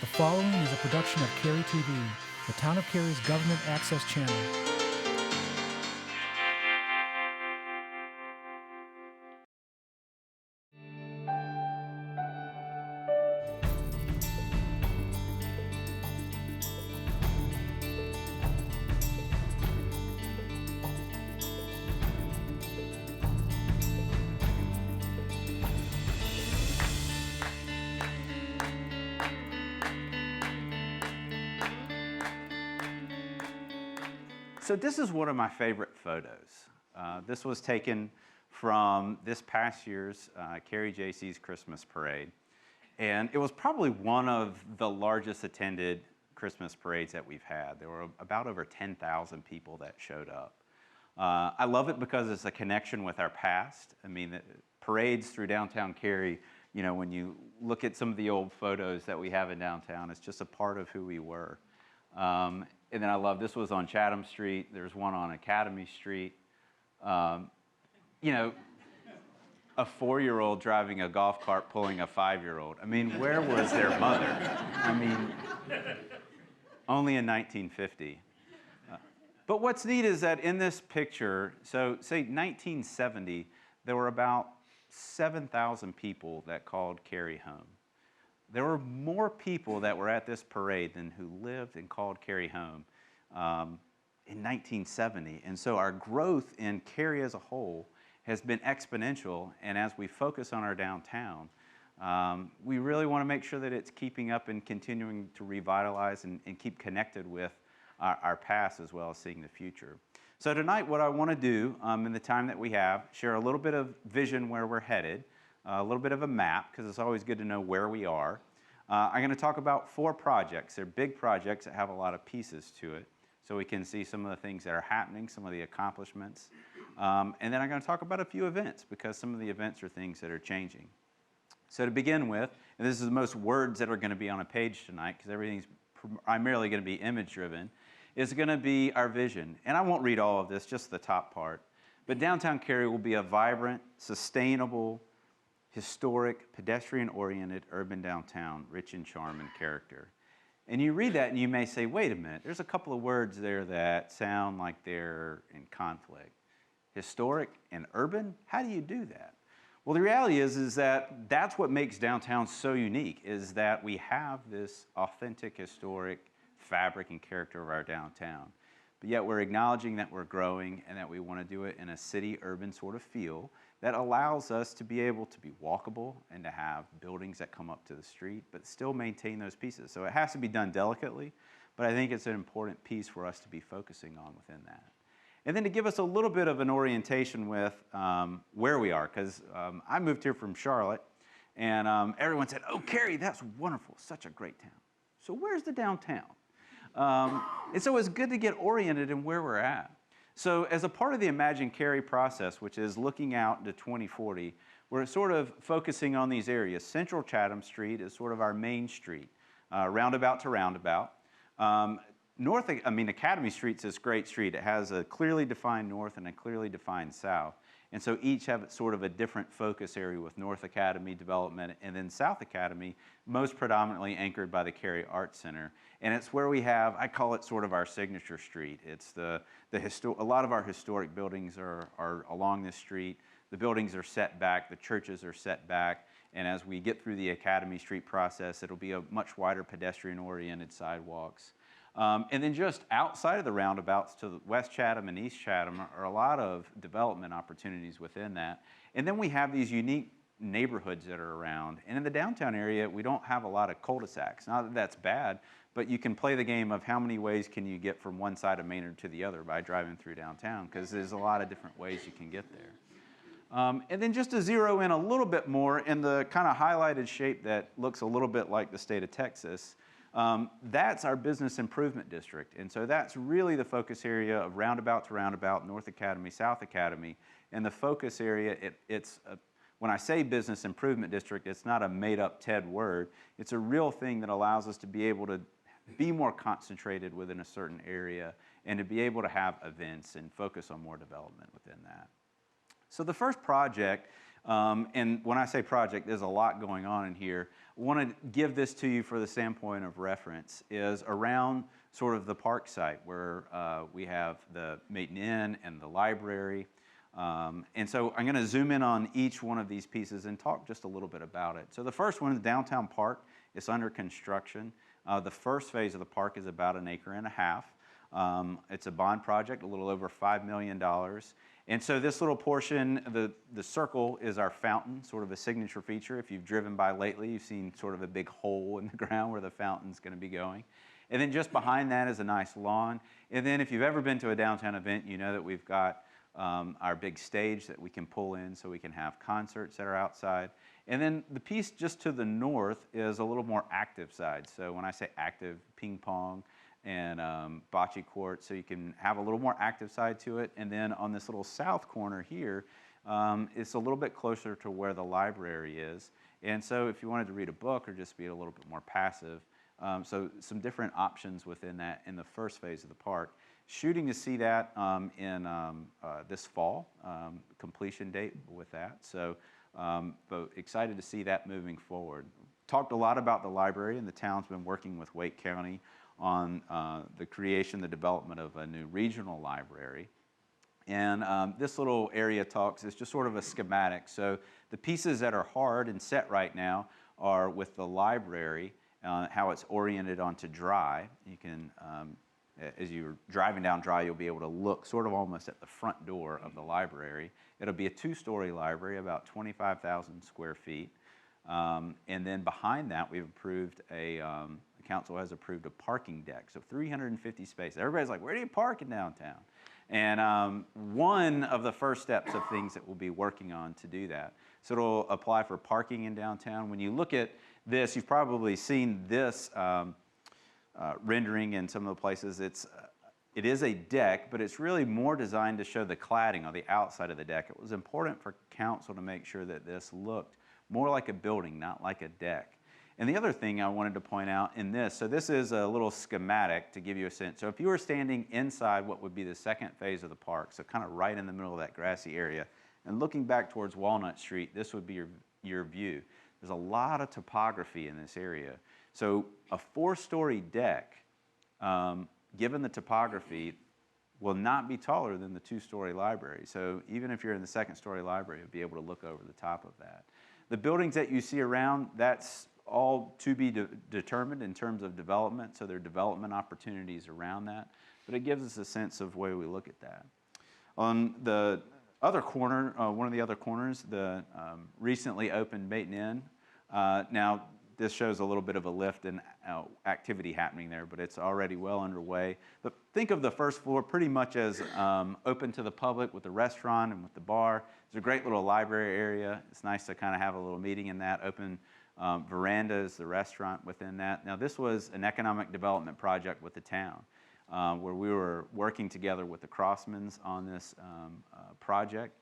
The following is a production of Cary TV, the Town of Cary's government access channel. So this is one of my favorite photos. This was taken from this past year's Cary JC's Christmas Parade. And it was probably one of the largest attended Christmas parades that we've had. There were about over 10,000 people that showed up. I love it because it's a connection with our past. I mean, parades through downtown Cary, you know, when you look at some of the old photos that we have in downtown, it's just a part of who we were. And then I love, this was on Chatham Street. There's one on Academy Street. You know, a 4-year-old driving a golf cart pulling a 5-year-old. I mean, where was their mother? I mean, only in 1950. But what's neat is that in this picture, so say 1970, there were about 7,000 people that called Cary home. There were more people that were at this parade than who lived and called Cary home in 1970. And so our growth in Cary as a whole has been exponential. And as we focus on our downtown, we really want to make sure that it's keeping up and continuing to revitalize and keep connected with our past as well as seeing the future. So tonight, what I want to do in the time that we have, share a little bit of vision where we're headed, a little bit of a map, because it's always good to know where we are. I'm going to talk about 4 projects. They're big projects that have a lot of pieces to it, so we can see some of the things that are happening, some of the accomplishments. And then I'm going to talk about a few events, because some of the events are things that are changing. So to begin with, and this is the most words that are going to be on a page tonight, because everything's primarily going to be image-driven, is going to be our vision. And I won't read all of this, just the top part. But downtown Cary will be a vibrant, sustainable, historic, pedestrian-oriented urban downtown, rich in charm and character. And you read that and you may say, wait a minute, there's a couple of words there that sound like they're in conflict. Historic and urban? How do you do that? Well, the reality is that that's what makes downtown so unique, is that we have this authentic, historic fabric and character of our downtown. But yet we're acknowledging that we're growing and that we want to do it in a city-urban sort of feel that allows us to be able to be walkable and to have buildings that come up to the street, but still maintain those pieces. So it has to be done delicately, but I think it's an important piece for us to be focusing on within that. And then to give us a little bit of an orientation with where we are, because I moved here from Charlotte, and everyone said, oh, Cary, that's wonderful, such a great town. So where's the downtown? And so it's good to get oriented in where we're at. So as a part of the Imagine Cary process, which is looking out to 2040, we're sort of focusing on these areas. Central Chatham Street is sort of our main street, roundabout to roundabout. Academy Street's this great street. It has a clearly defined north and a clearly defined south. And so each have sort of a different focus area, with North Academy development and then South Academy, most predominantly anchored by the Cary Arts Center. And it's where we have, I call it sort of our signature street. It's a lot of our historic buildings are along this street. The buildings are set back, the churches are set back. And as we get through the Academy Street process, it'll be a much wider pedestrian-oriented sidewalks. And then just outside of the roundabouts to the West Chatham and East Chatham are a lot of development opportunities within that. And then we have these unique neighborhoods that are around. And in the downtown area, we don't have a lot of cul-de-sacs. Not that that's bad, but you can play the game of how many ways can you get from one side of Maynard to the other by driving through downtown, because there's a lot of different ways you can get there. And then just to zero in a little bit more in the kind of highlighted shape that looks a little bit like the state of Texas, that's our business improvement district. And so that's really the focus area of roundabout to roundabout, North Academy, South Academy. And the focus area, when I say business improvement district, it's not a made-up TED word. It's a real thing that allows us to be able to be more concentrated within a certain area and to be able to have events and focus on more development within that. So the first project And when I say project, there's a lot going on in here. I want to give this to you for the standpoint of reference, is around sort of the park site where we have the Maiden Inn and the library. And so I'm going to zoom in on each one of these pieces and talk just a little bit about it. So the first one, the downtown park, is under construction. The first phase of the park is about 1.5 acres. It's a bond project, a little over $5 million. And so this little portion, the circle, is our fountain, sort of a signature feature. If you've driven by lately, you've seen sort of a big hole in the ground where the fountain's going to be going. And then just behind that is a nice lawn. And then if you've ever been to a downtown event, you know that we've got our big stage that we can pull in so we can have concerts that are outside. And then the piece just to the north is a little more active side. So when I say active, ping pong and bocce court, so you can have a little more active side to it. And then on this little south corner here, it's a little bit closer to where the library is. And so if you wanted to read a book or just be a little bit more passive, so some different options within that in the first phase of the park. Shooting to see that in this fall, completion date with that. So but excited to see that moving forward. Talked a lot about the library, and the town's been working with Wake County on the creation, the development of a new regional library. And this little area talks is just sort of a schematic. So the pieces that are hard and set right now are with the library, how it's oriented onto Dry. You can, as you're driving down Dry, you'll be able to look sort of almost at the front door of the library. It'll be a 2-story library, about 25,000 square feet. And then behind that, we've approved the council has approved a parking deck, so 350 spaces. Everybody's like, where do you park in downtown? And one of the first steps of things that we'll be working on to do that. So it'll apply for parking in downtown. When you look at this, you've probably seen this rendering in some of the places. It is a deck, but it's really more designed to show the cladding on the outside of the deck. It was important for council to make sure that this looked more like a building, not like a deck. And the other thing I wanted to point out in this, so this is a little schematic to give you a sense. So if you were standing inside what would be the second phase of the park, so kind of right in the middle of that grassy area, and looking back towards Walnut Street, this would be your view. There's a lot of topography in this area. So a 4-story deck, given the topography, will not be taller than the 2-story library. So even if you're in the 2nd-story library, you'll be able to look over the top of that. The buildings that you see around, that's all to be determined in terms of development, so there are development opportunities around that, but it gives us a sense of where we look at that. On the other corner, one of the other corners, the recently opened Maiden Inn. Now, this shows a little bit of a lift in activity happening there, but it's already well underway. But think of the first floor pretty much as open to the public with the restaurant and with the bar. There's a great little library area. It's nice to kind of have a little meeting in that. Open verandas, the restaurant within that. Now, this was an economic development project with the town where we were working together with the Crossmans on this project.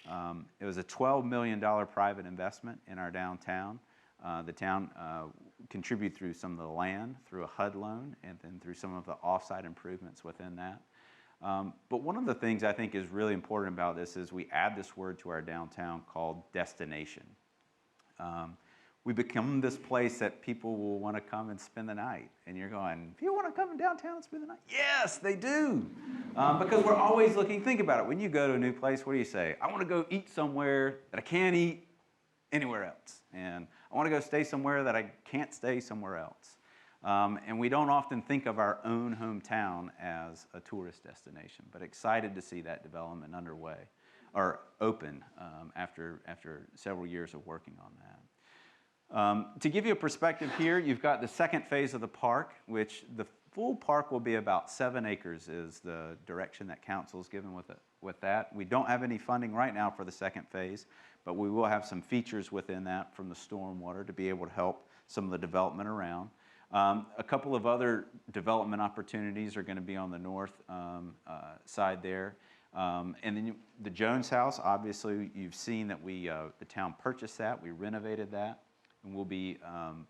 It was a $12 million private investment in our downtown. The town contributed through some of the land, through a HUD loan, and then through some of the off-site improvements within that. But one of the things I think is really important about this is we add this word to our downtown called destination. We become this place that people will want to come and spend the night. And you're going, people want to come downtown and spend the night? Yes, they do. Because we're always looking, think about it. When you go to a new place, what do you say? I want to go eat somewhere that I can't eat anywhere else. And I want to go stay somewhere that I can't stay somewhere else. And we don't often think of our own hometown as a tourist destination, but excited to see that development underway, or open after several years of working on that. To give you a perspective here, you've got the second phase of the park, which the full park will be about 7 acres is the direction that council is given with that. We don't have any funding right now for the second phase, but we will have some features within that from the stormwater to be able to help some of the development around. A couple of other development opportunities are going to be on the north side there. And then the Jones House, obviously you've seen that the town purchased that, we renovated that, and we'll be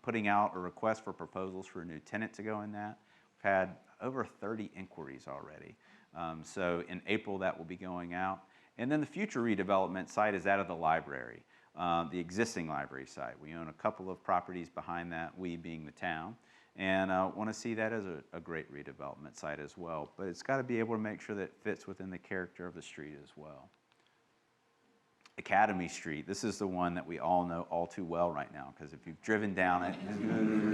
putting out a request for proposals for a new tenant to go in that. We've had over 30 inquiries already. So in April that will be going out. And then the future redevelopment site is that of the library. the existing library site. We own a couple of properties behind that, we being the town, and want to see that as a great redevelopment site as well. But it's got to be able to make sure that it fits within the character of the street as well. Academy Street, this is the one that we all know all too well right now, because if you've driven down it,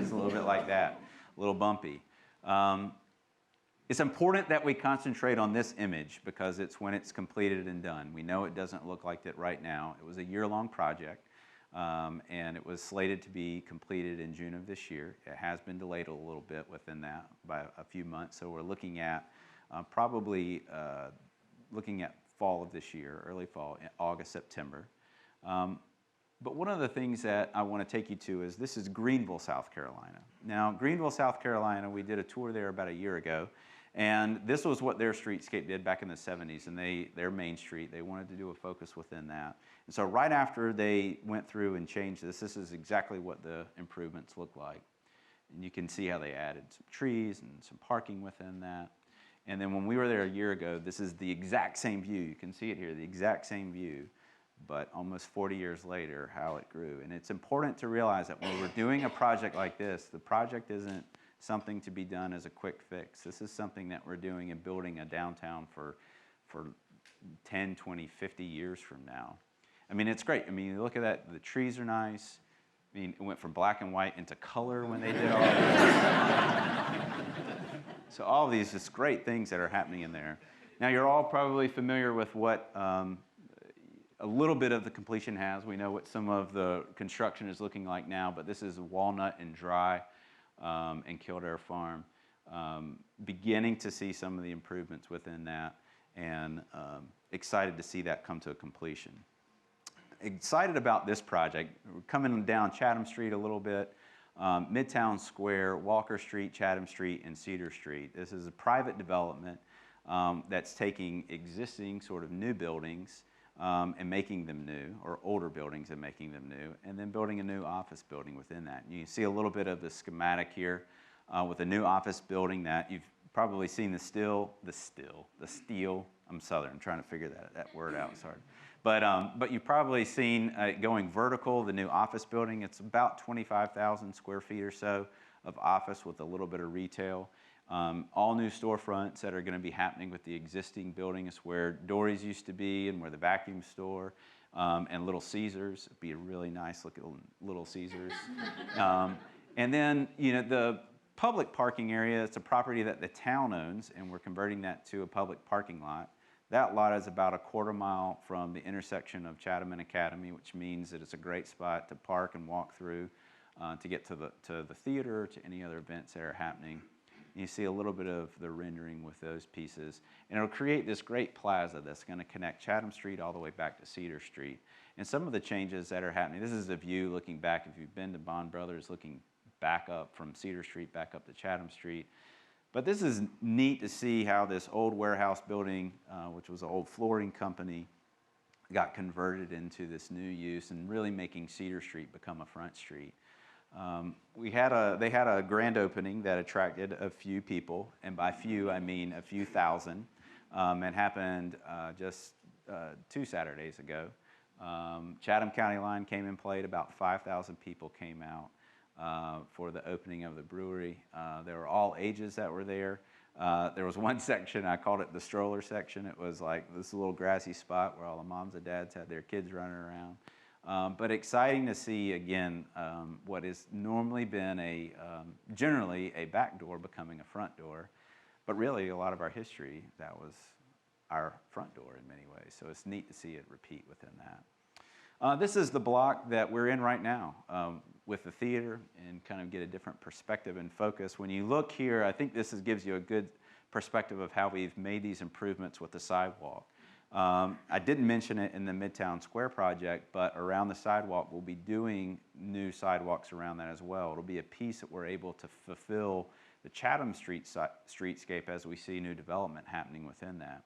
it's a little bit like that, a little bumpy. It's important that we concentrate on this image because it's when it's completed and done. We know it doesn't look like that right now. It was a year-long project, and it was slated to be completed in June of this year. It has been delayed a little bit within that by a few months, so we're looking at probably looking at fall of this year, early fall, August, September. But one of the things that I want to take you to is this is Greenville, South Carolina. Now, Greenville, South Carolina, we did a tour there about a year ago, and this was what their streetscape did back in the 70s, and their main street, they wanted to do a focus within that. And so right after they went through and changed this is exactly what the improvements look like. And you can see how they added some trees and some parking within that. And then when we were there a year ago, this is the exact same view. You can see it here, the exact same view, but almost 40 years later, how it grew. And it's important to realize that when we're doing a project like this, the project isn't something to be done as a quick fix. This is something that we're doing and building a downtown for 10, 20, 50 years from now. I mean, it's great. I mean, you look at that, the trees are nice. I mean, it went from black and white into color when they did all this. So all of these just great things that are happening in there. Now, you're all probably familiar with what a little bit of the completion has. We know what some of the construction is looking like now, but this is Walnut and Dry and Kildare Farm. Beginning to see some of the improvements within that, and excited to see that come to a completion. Excited about this project. We're coming down Chatham Street a little bit, Midtown Square, Walker Street, Chatham Street, and Cedar Street. This is a private development that's taking existing sort of new buildings and making them new, or older buildings and making them new, and then building a new office building within that. And you can see a little bit of the schematic here with a new office building that you've probably seen the steel, I'm Southern, I'm trying to figure that word out, sorry. But you've probably seen going vertical, the new office building. It's about 25,000 square feet or so of office with a little bit of retail. All new storefronts that are going to be happening with the existing building. It's where Dory's used to be and where the vacuum store and Little Caesars. It'd be a really nice looking Little Caesars. And then, you know, the public parking area, it's a property that the town owns, and we're converting that to a public parking lot. That lot is about a quarter mile from the intersection of Chatham and Academy, which means that it's a great spot to park and walk through to get to the theater, to any other events that are happening. And you see a little bit of the rendering with those pieces. And it'll create this great plaza that's going to connect Chatham Street all the way back to Cedar Street. And some of the changes that are happening, this is a view looking back, if you've been to Bond Brothers, looking back up from Cedar Street back up to Chatham Street. But this is neat to see how this old warehouse building, which was an old flooring company, got converted into this new use and really making Cedar Street become a front street. They had a grand opening that attracted a few people, and by few I mean a few thousand. It happened just 2 Saturdays ago. Chatham County Line came and played. About 5,000 people came out for the opening of the brewery. There were all ages that were there. There was one section, I called it the stroller section. It was like this little grassy spot where all the moms and dads had their kids running around. But exciting to see, again, what has normally been generally a back door becoming a front door. But really, a lot of our history, that was our front door in many ways. So it's neat to see it repeat within that. This is the block that we're in right now with the theater, and kind of get a different perspective and focus. When you look here, I think this gives you a good perspective of how we've made these improvements with the sidewalk. I didn't mention it in the Midtown Square project, but around the sidewalk, we'll be doing new sidewalks around that as well. It'll be a piece that we're able to fulfill the Chatham streetscape as we see new development happening within that.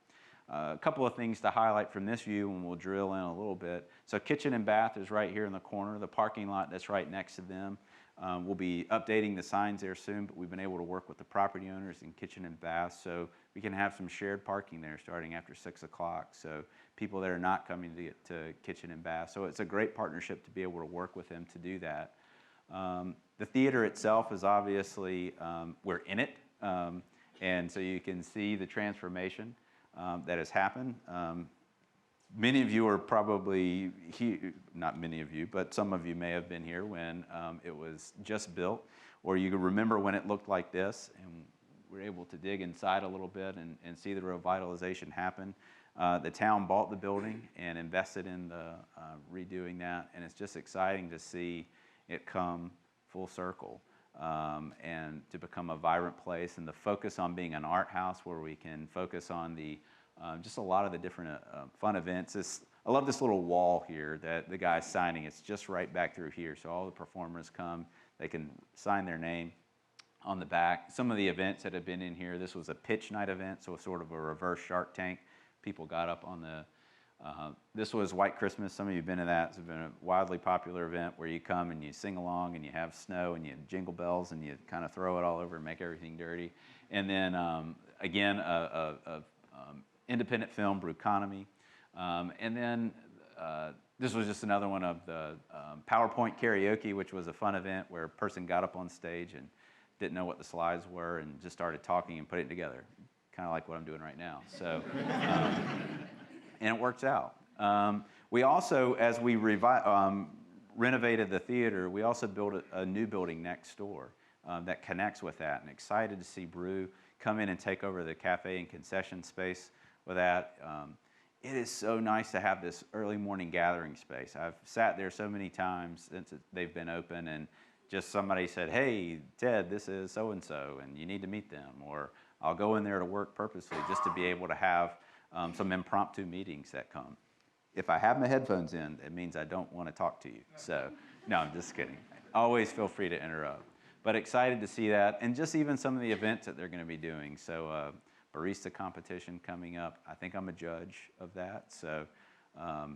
A couple of things to highlight from this view, and we'll drill in a little bit. So kitchen and bath is right here in the corner. The parking lot that's right next to them We'll be updating the signs there soon, but we've been able to work with the property owners in Kitchen and Bath, so we can have some shared parking there starting after 6 o'clock. So people that are not coming to Kitchen and Bath. So it's a great partnership to be able to work with them to do that. The theater itself is obviously, we're in it, and so you can see the transformation that has happened. Many of you are probably here, not many of you, but some of you may have been here when it was just built, or you can remember when it looked like this, and we're able to dig inside a little bit and see the revitalization happen. The town bought the building and invested in the redoing that, and it's just exciting to see it come full circle and to become a vibrant place, and the focus on being an art house where we can focus on the just a lot of the different fun events. I love this little wall here that the guy's signing. It's just right back through here. So all the performers come, they can sign their name on the back. Some of the events that have been in here, this was a pitch night event, so sort of a reverse Shark Tank. People got up on the, this was White Christmas. Some of you have been to that. It's been a wildly popular event where you come and you sing along and you have snow and you jingle bells and you kind of throw it all over and make everything dirty. And then again, independent film, Bruconomy. And then this was just another one of the PowerPoint karaoke, which was a fun event where a person got up on stage and didn't know what the slides were and just started talking and putting it together, kind of like what I'm doing right now. So, and it works out. We also, as we renovated the theater, we also built a new building next door that connects with that, and excited to see Brew come in and take over the cafe and concession space with that. It is so nice to have this early morning gathering space. I've sat there so many times since they've been open, and just somebody said, hey, Ted, this is so-and-so, and you need to meet them. Or I'll go in there to work purposely just to be able to have some impromptu meetings that come. If I have my headphones in, it means I don't want to talk to you. So, no, I'm just kidding. Always feel free to interrupt. But excited to see that, and just even some of the events that they're going to be doing. So, barista competition coming up. I think I'm a judge of that. So,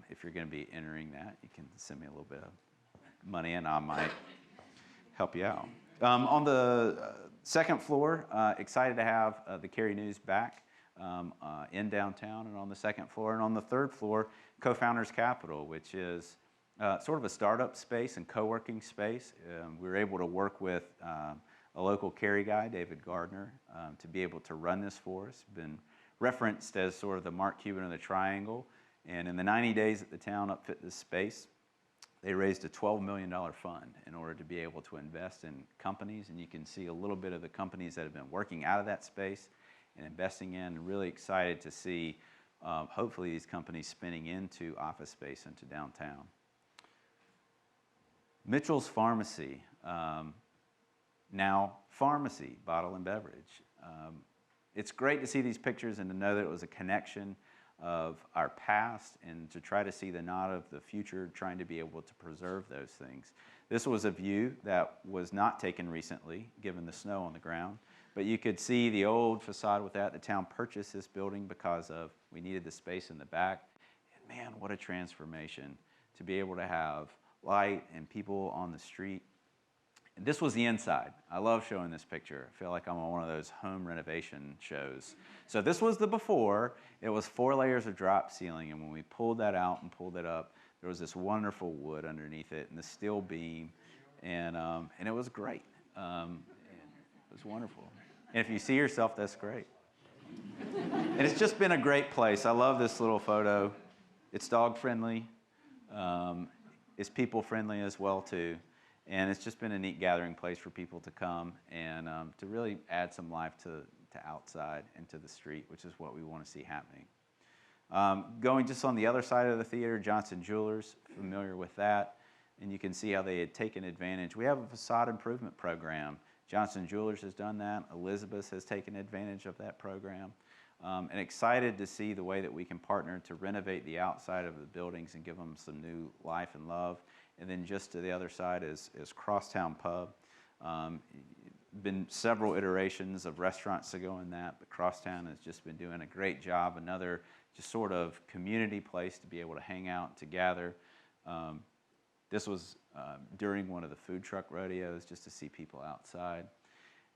if you're going to be entering that, you can send me a little bit of money, and I might help you out. On the second floor, excited to have the Cary News back in downtown and on the second floor. And on the third floor, Co-Founders Capital, which is sort of a startup space and co-working space. We were able to work with a local Cary guy, David Gardner, to be able to run this for us. Been referenced as sort of the Mark Cuban of the Triangle. And in the 90 days that the town upfit this space, they raised a $12 million fund in order to be able to invest in companies. And you can see a little bit of the companies that have been working out of that space and investing in. And really excited to see, hopefully, these companies spinning into office space into downtown. Mitchell's Pharmacy, now Pharmacy, Bottle and Beverage. It's great to see these pictures and to know that it was a connection of our past and to try to see the nod of the future, trying to be able to preserve those things. This was a view that was not taken recently, given the snow on the ground, but you could see the old facade with that. The town purchased this building because we needed the space in the back. And man, what a transformation to be able to have light and people on the street. And this was the inside. I love showing this picture. I feel like I'm on one of those home renovation shows. So this was the before. It was 4 layers of drop ceiling, and when we pulled that out and pulled it up, there was this wonderful wood underneath it and the steel beam, and it was great. It was wonderful. And if you see yourself, that's great. And it's just been a great place. I love this little photo. It's dog friendly. It's people friendly as well too. And it's just been a neat gathering place for people to come and to really add some life to outside and to the street, which is what we want to see happening. Going just on the other side of the theater, Johnson Jewelers, familiar with that, and you can see how they had taken advantage. We have a facade improvement program. Johnson Jewelers has done that. Elizabeth has taken advantage of that program. And excited to see the way that we can partner to renovate the outside of the buildings and give them some new life and love. And then just to the other side is Crosstown Pub. Been several iterations of restaurants to go in that, but Crosstown has just been doing a great job. Another just sort of community place to be able to hang out, to gather. The This was during one of the food truck rodeos, just to see people outside.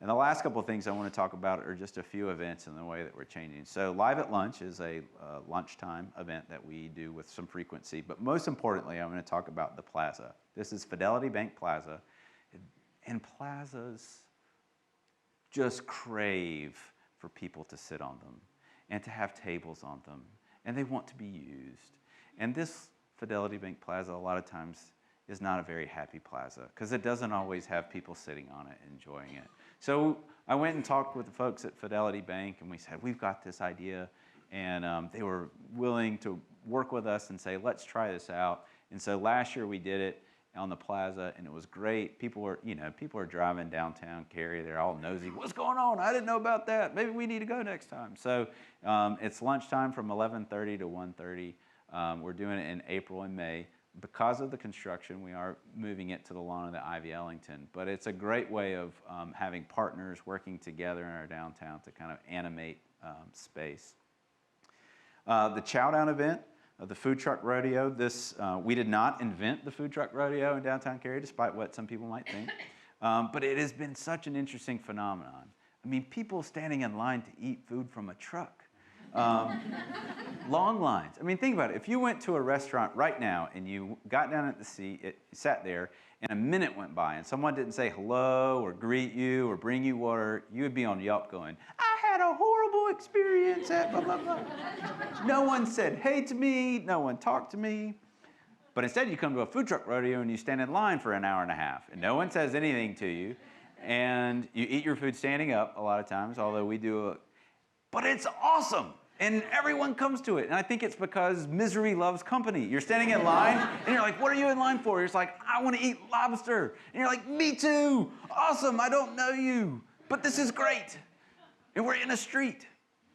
And the last couple of things I want to talk about are just a few events and the way that we're changing. So Live at Lunch is a lunchtime event that we do with some frequency, but most importantly, I'm going to talk about the plaza. This is Fidelity Bank Plaza, and plazas just crave for people to sit on them and to have tables on them, and they want to be used. And this Fidelity Bank Plaza, a lot of times, is not a very happy plaza because it doesn't always have people sitting on it enjoying it. So I went and talked with the folks at Fidelity Bank, and we said, we've got this idea, and they were willing to work with us and say, let's try this out. And so last year we did it on the plaza, and it was great. People are driving downtown Cary. They're all nosy. What's going on? I didn't know about that. Maybe we need to go next time. So it's lunchtime from 11:30 to 1:30. We're doing it in April and May. Because of the construction, we are moving it to the lawn of the Ivy Ellington. But it's a great way of having partners working together in our downtown to kind of animate space. The Chowdown event, the food truck rodeo, we did not invent the food truck rodeo in downtown Cary, despite what some people might think. But it has been such an interesting phenomenon. I mean, people standing in line to eat food from a truck. Long lines. I mean, think about it. If you went to a restaurant right now and you got down at the seat, sat there, and a minute went by and someone didn't say hello or greet you or bring you water, you would be on Yelp going, I had a horrible experience at blah, blah, blah. No one said hey to me. No one talked to me. But instead, you come to a food truck rodeo and you stand in line for an hour and a half, and no one says anything to you, and you eat your food standing up a lot of times, although we do but it's awesome, and everyone comes to it. And I think it's because misery loves company. You're standing in line, and you're like, what are you in line for? You're just like, I want to eat lobster. And you're like, me too. Awesome, I don't know you, but this is great. And we're in a street.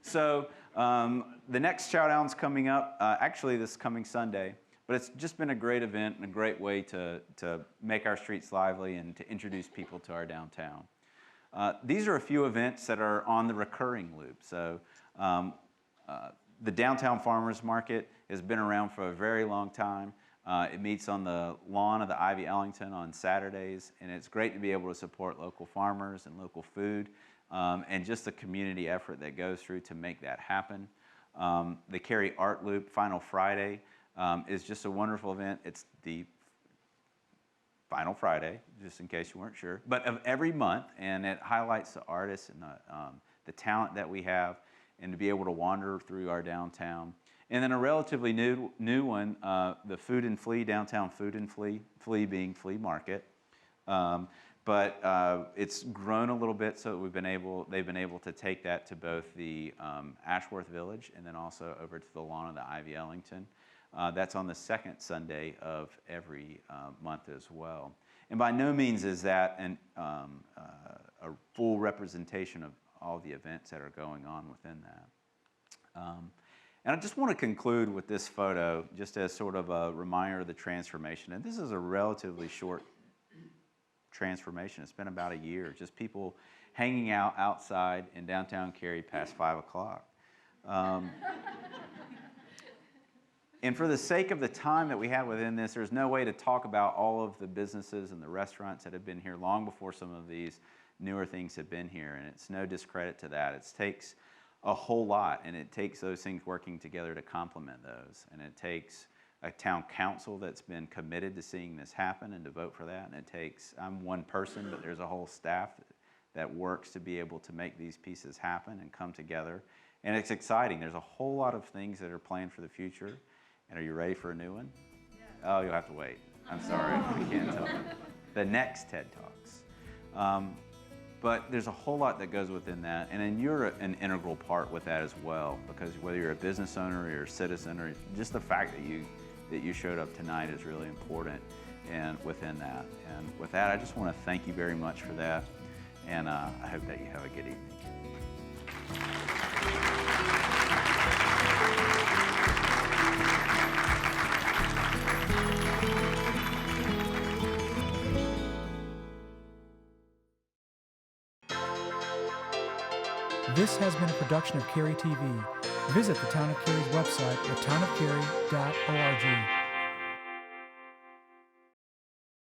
So the next Chowdown's coming up, actually this coming Sunday. But it's just been a great event and a great way to make our streets lively and to introduce people to our downtown. These are a few events that are on the recurring loop. So the Downtown Farmers Market has been around for a very long time. It meets on the lawn of the Ivy Ellington on Saturdays, and it's great to be able to support local farmers and local food and just the community effort that goes through to make that happen. The Cary Art Loop Final Friday is just a wonderful event. It's the final Friday, just in case you weren't sure, but of every month, and it highlights the artists and the talent that we have, and to be able to wander through our downtown. And then a relatively new one, the Food and Flea, Downtown Food and Flea, Flea being flea market. But it's grown a little bit, so they've been able to take that to both the Ashworth Village and then also over to the lawn of the Ivy Ellington. That's on the second Sunday of every month as well. And by no means is that a full representation of all the events that are going on within that. And I just want to conclude with this photo just as sort of a reminder of the transformation. And this is a relatively short transformation. It's been about a year, just people hanging out outside in downtown Cary past 5 o'clock. And for the sake of the time that we have within this, there's no way to talk about all of the businesses and the restaurants that have been here long before some of these newer things have been here. And it's no discredit to that. It takes a whole lot, and it takes those things working together to complement those. And it takes a town council that's been committed to seeing this happen and to vote for that. And it takes, I'm one person, but there's a whole staff that works to be able to make these pieces happen and come together. And it's exciting. There's a whole lot of things that are planned for the future. And are you ready for a new one? Yeah. Oh, you'll have to wait. I'm sorry, we can't tell you. The next TED Talks. But there's a whole lot that goes within that, and then you're an integral part with that as well, because whether you're a business owner or you're a citizen, or just the fact that you showed up tonight is really important and within that. And with that, I just want to thank you very much for that, and I hope that you have a good evening. This has been a production of Cary TV. Visit the Town of Cary's website at townofcary.org.